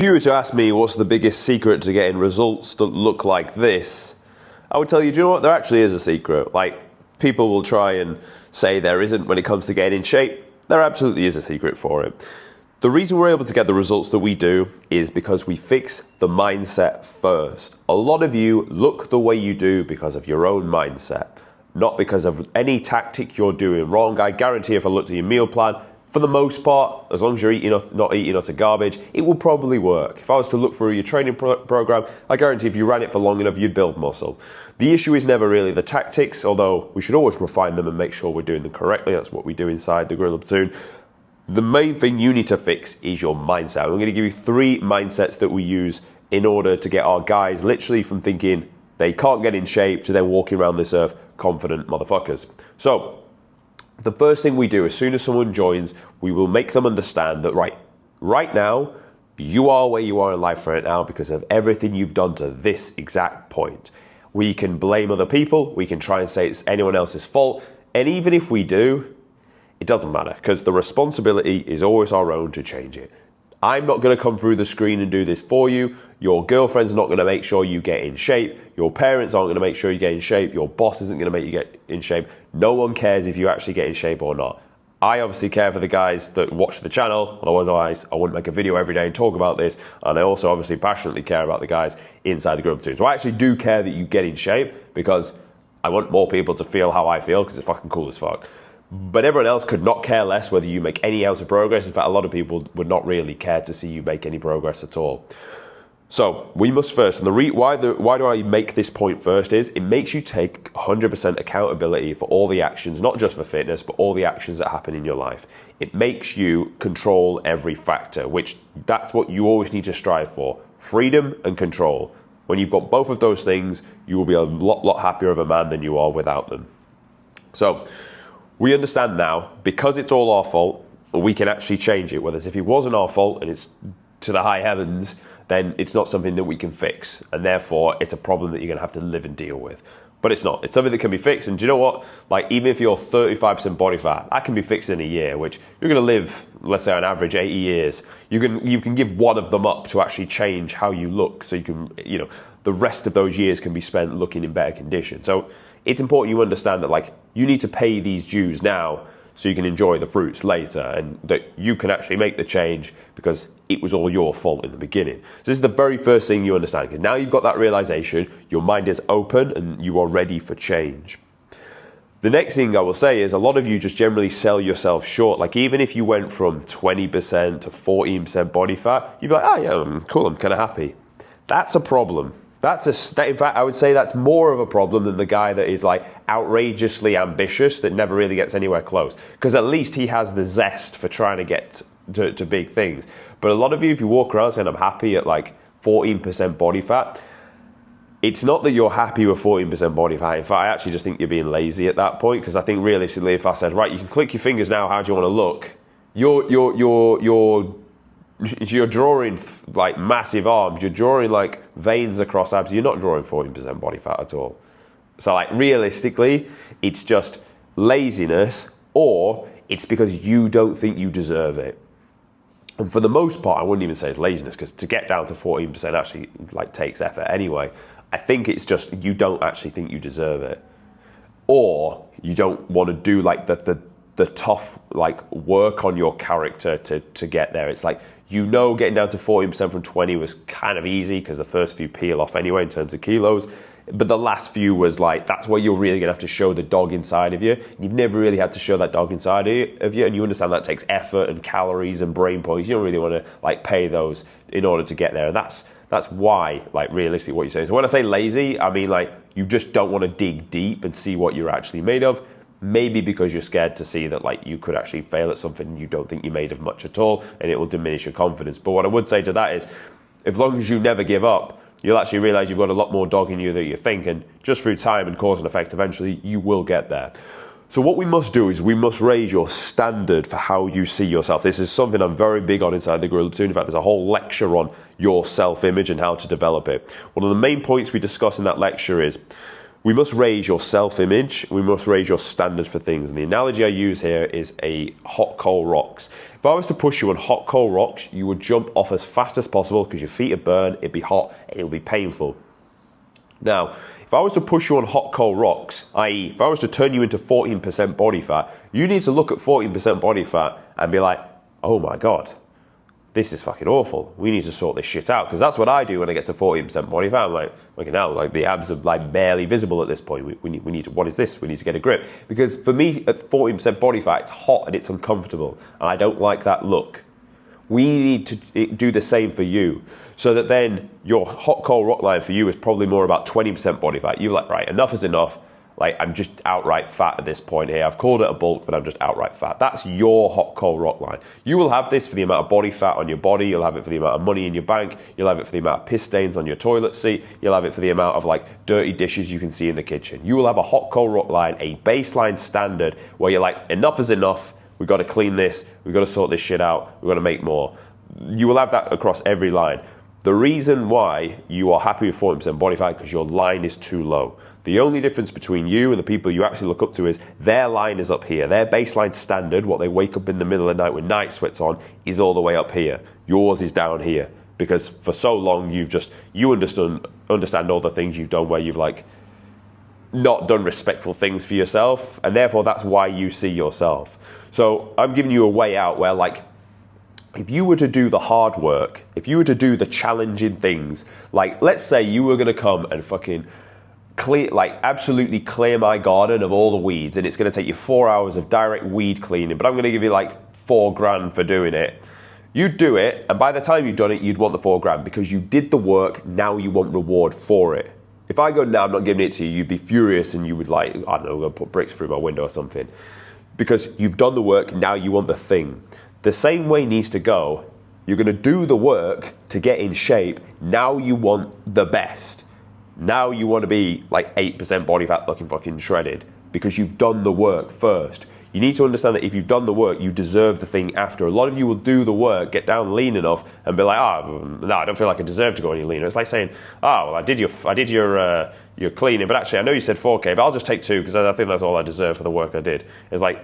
If you were to ask me what's the biggest secret to getting results that look like this, I would tell you, do you know what? There actually is a secret. Like, people will try and say there isn't when it comes to getting in shape. There absolutely is a secret for it. The reason we're able to get the results that we do is because we fix the mindset first. A lot of you look the way you do because of your own mindset, not because of any tactic you're doing wrong. I guarantee if I looked at your meal plan, for the most part, as long as you're not eating utter garbage, it will probably work. If I was to look through your training program, I guarantee if you ran it for long enough, you'd build muscle. The issue is never really the tactics, although we should always refine them and make sure we're doing them correctly. That's what we do inside the Gorilla Platoon. The main thing you need to fix is your mindset. I'm going to give you 3 mindsets that we use in order to get our guys literally from thinking they can't get in shape to then walking around this earth confident motherfuckers. So, the first thing we do as soon as someone joins, we will make them understand that right now, you are where you are in life right now because of everything you've done to this exact point. We can blame other people, we can try and say it's anyone else's fault, and even if we do, it doesn't matter because the responsibility is always our own to change it. I'm not going to come through the screen and do this for you. Your girlfriend's not going to make sure you get in shape. Your parents aren't going to make sure you get in shape. Your boss isn't going to make you get in shape. No one cares if you actually get in shape or not. I obviously care for the guys that watch the channel, otherwise I wouldn't make a video every day and talk about this. And I also obviously passionately care about the guys inside the Gorilla Platoon. So I actually do care that you get in shape because I want more people to feel how I feel because it's fucking cool as fuck. But everyone else could not care less whether you make any ounce of progress. In fact, a lot of people would not really care to see you make any progress at all. So we must first, and why do I make this point first is, it makes you take 100% accountability for all the actions, not just for fitness, but all the actions that happen in your life. It makes you control every factor, which that's what you always need to strive for. Freedom and control. When you've got both of those things, you will be a lot happier of a man than you are without them. So, we understand now, because it's all our fault, we can actually change it. Whereas if it wasn't our fault and it's to the high heavens, then it's not something that we can fix. And therefore, it's a problem that you're going to have to live and deal with. But it's not. It's something that can be fixed. And do you know what? Like, even if you're 35% body fat, that can be fixed in a year, which you're going to live, let's say on average, 80 years. You can give one of them up to actually change how you look. So you can, the rest of those years can be spent looking in better condition. So it's important you understand that, like, you need to pay these dues now so you can enjoy the fruits later, and that you can actually make the change because it was all your fault in the beginning. So this is the very first thing you understand, because now you've got that realization, your mind is open and you are ready for change. The next thing I will say is a lot of you just generally sell yourself short. Like, even if you went from 20% to 14% body fat, you'd be like, oh yeah, I'm cool, I'm kind of happy. That's a problem. In fact, I would say that's more of a problem than the guy that is like outrageously ambitious that never really gets anywhere close. Because at least he has the zest for trying to get to big things. But a lot of you, if you walk around saying I'm happy at like 14% body fat, it's not that you're happy with 14% body fat. In fact, I actually just think you're being lazy at that point. Because I think realistically, if I said, right, you can click your fingers now, how do you want to look? You're drawing like massive arms, you're drawing like veins across abs, you're not drawing 14% body fat at all. So like realistically, it's just laziness, or it's because you don't think you deserve it. And for the most part, I wouldn't even say it's laziness, because to get down to 14% actually like takes effort anyway. I think it's just you don't actually think you deserve it. Or you don't want to do like the tough like work on your character to get there. It's like, getting down to 14% from 20 was kind of easy because the first few peel off anyway in terms of kilos. But the last few was like, that's where you're really going to have to show the dog inside of you. You've never really had to show that dog inside of you. And you understand that takes effort and calories and brain points. You don't really want to like pay those in order to get there. And that's why, like, realistically what you're saying. So when I say lazy, I mean like you just don't want to dig deep and see what you're actually made of. Maybe because you're scared to see that like you could actually fail at something and you don't think you're made of much at all, and it will diminish your confidence. But what I would say to that is, as long as you never give up, you'll actually realize you've got a lot more dog in you than you think, and just through time and cause and effect, eventually you will get there. So what we must do is we must raise your standard for how you see yourself. This is something I'm very big on inside the Gorilla Platoon. In fact, there's a whole lecture on your self-image and how to develop it. One of the main points we discuss in that lecture is, we must raise your self-image. We must raise your standard for things. And the analogy I use here is a hot coal rocks. If I was to push you on hot coal rocks, you would jump off as fast as possible because your feet would burn, it'd be hot, and it would be painful. Now, if I was to push you on hot coal rocks, i.e. if I was to turn you into 14% body fat, you need to look at 14% body fat and be like, oh my God, this is fucking awful. We need to sort this shit out. Because that's what I do when I get to 14% body fat. I'm like, okay, now like the abs are like barely visible at this point. We need to, what is this? We need to get a grip. Because for me at 14% body fat, it's hot and it's uncomfortable. And I don't like that look. We need to do the same for you. So that then your hot coal rock line for you is probably more about 20% body fat. You're like, right, enough is enough. Like, I'm just outright fat at this point here. I've called it a bulk, but I'm just outright fat. That's your hot coal rock line. You will have this for the amount of body fat on your body. You'll have it for the amount of money in your bank. You'll have it for the amount of piss stains on your toilet seat. You'll have it for the amount of like dirty dishes you can see in the kitchen. You will have a hot coal rock line, a baseline standard where you're like, enough is enough. We've got to clean this. We've got to sort this shit out. We've got to make more. You will have that across every line. The reason why you are happy with 40% body fat is because your line is too low. The only difference between you and the people you actually look up to is their line is up here. Their baseline standard, what they wake up in the middle of the night with night sweats on, is all the way up here. Yours is down here. Because for so long you understand all the things you've done where you've like not done respectful things for yourself, and therefore that's why you see yourself. So I'm giving you a way out where like, if you were to do the hard work, if you were to do the challenging things, like let's say you were going to come and fucking clear, like absolutely clear my garden of all the weeds, and it's going to take you 4 hours of direct weed cleaning, but I'm going to give you like $4,000 for doing it. You'd do it, and by the time you've done it, you'd want the $4,000 because you did the work. Now you want reward for it. If I go, now I'm not giving it to you, you'd be furious and you would like, I don't know, I'm going to put bricks through my window or something. Because you've done the work, now you want the thing. The same way needs to go. You're going to do the work to get in shape. Now you want the best. Now you want to be like 8% body fat looking fucking shredded because you've done the work first. You need to understand that if you've done the work, you deserve the thing after. A lot of you will do the work, get down lean enough and be like, no, I don't feel like I deserve to go any leaner. It's like saying, well, I did your cleaning, but actually I know you said 4K, but I'll just take 2 because I think that's all I deserve for the work I did. It's like,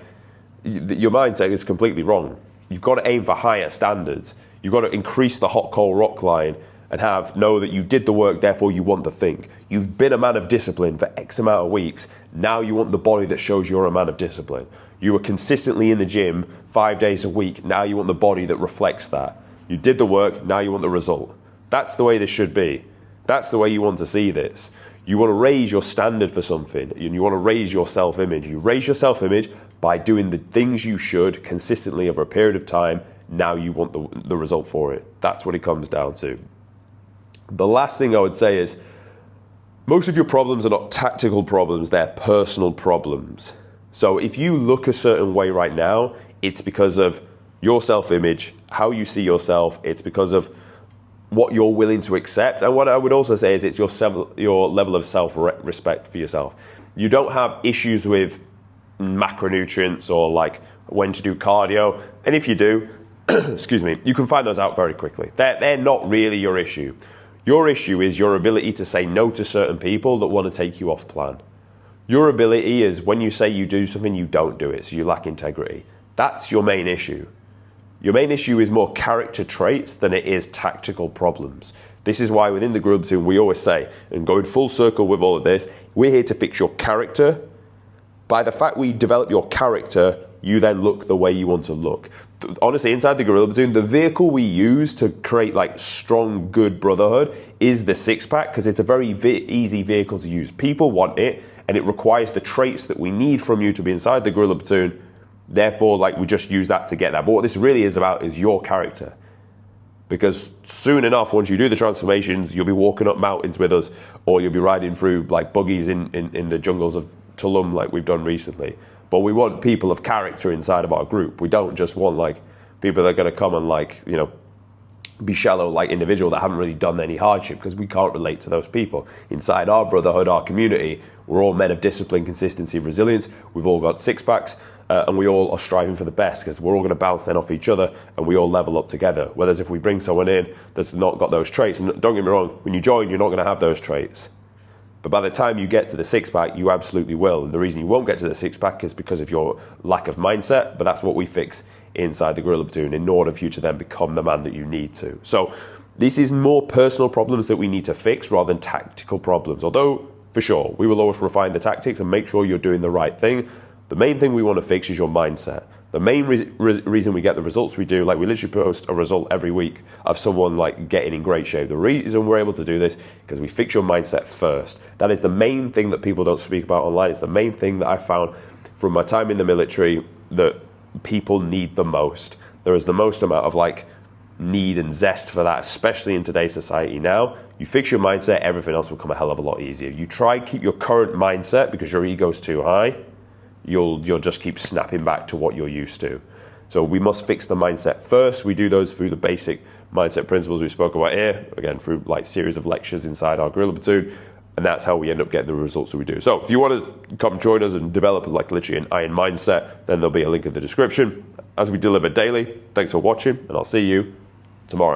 your mindset is completely wrong. You've got to aim for higher standards. You've got to increase the hot coal rock line and know that you did the work, therefore you want the thing. You've been a man of discipline for X amount of weeks. Now you want the body that shows you're a man of discipline. You were consistently in the gym 5 days a week. Now you want the body that reflects that. You did the work, now you want the result. That's the way this should be. That's the way you want to see this. You want to raise your standard for something, and you want to raise your self-image. You raise your self-image by doing the things you should consistently over a period of time. Now you want the result for it. That's what it comes down to. The last thing I would say is, most of your problems are not tactical problems, they're personal problems. So if you look a certain way right now, it's because of your self-image, how you see yourself, it's because of what you're willing to accept. And what I would also say is it's your level of self-respect for yourself. You don't have issues with macronutrients or like when to do cardio. And if you do, excuse me, you can find those out very quickly. They're not really your issue. Your issue is your ability to say no to certain people that want to take you off plan. Your ability is when you say you do something, you don't do it, so you lack integrity. That's your main issue. Your main issue is more character traits than it is tactical problems. This is why within the Gorilla Platoon we always say, and going full circle with all of this, we're here to fix your character. By the fact we develop your character, you then look the way you want to look. Honestly, inside the Gorilla Platoon, the vehicle we use to create like strong, good brotherhood is the six-pack, because it's a very easy vehicle to use. People want it, and it requires the traits that we need from you to be inside the Gorilla Platoon. Therefore, like, we just use that to get that. But what this really is about is your character. Because soon enough, once you do the transformations, you'll be walking up mountains with us, or you'll be riding through like buggies in the jungles of Tulum like we've done recently. But we want people of character inside of our group. We don't just want like people that are going to come and like, you know, be shallow like individual that haven't really done any hardship, because we can't relate to those people. Inside our brotherhood, our community, we're all men of discipline, consistency, resilience. We've all got six-packs. And we all are striving for the best, because we're all going to bounce then off each other and we all level up together. Whereas if we bring someone in that's not got those traits, and don't get me wrong, when you join, you're not going to have those traits. But by the time you get to the six-pack, you absolutely will. And the reason you won't get to the six-pack is because of your lack of mindset, but that's what we fix inside the Gorilla Platoon in order for you to then become the man that you need to. So this is more personal problems that we need to fix rather than tactical problems. Although, for sure, we will always refine the tactics and make sure you're doing the right thing. The main thing we want to fix is your mindset. The main reason we get the results we do, like we literally post a result every week of someone like getting in great shape. The reason we're able to do this because we fix your mindset first. That is the main thing that people don't speak about online. It's the main thing that I found from my time in the military that people need the most. There is the most amount of like need and zest for that, especially in today's society now. You fix your mindset, everything else will come a hell of a lot easier. You try and keep your current mindset because your ego's too high, you'll just keep snapping back to what you're used to. So we must fix the mindset first. We do those through the basic mindset principles we spoke about here, again, through like series of lectures inside our Gorilla Platoon, and that's how we end up getting the results that we do. So if you want to come join us and develop like literally an iron mindset, then there'll be a link in the description. As we deliver daily, thanks for watching, and I'll see you tomorrow.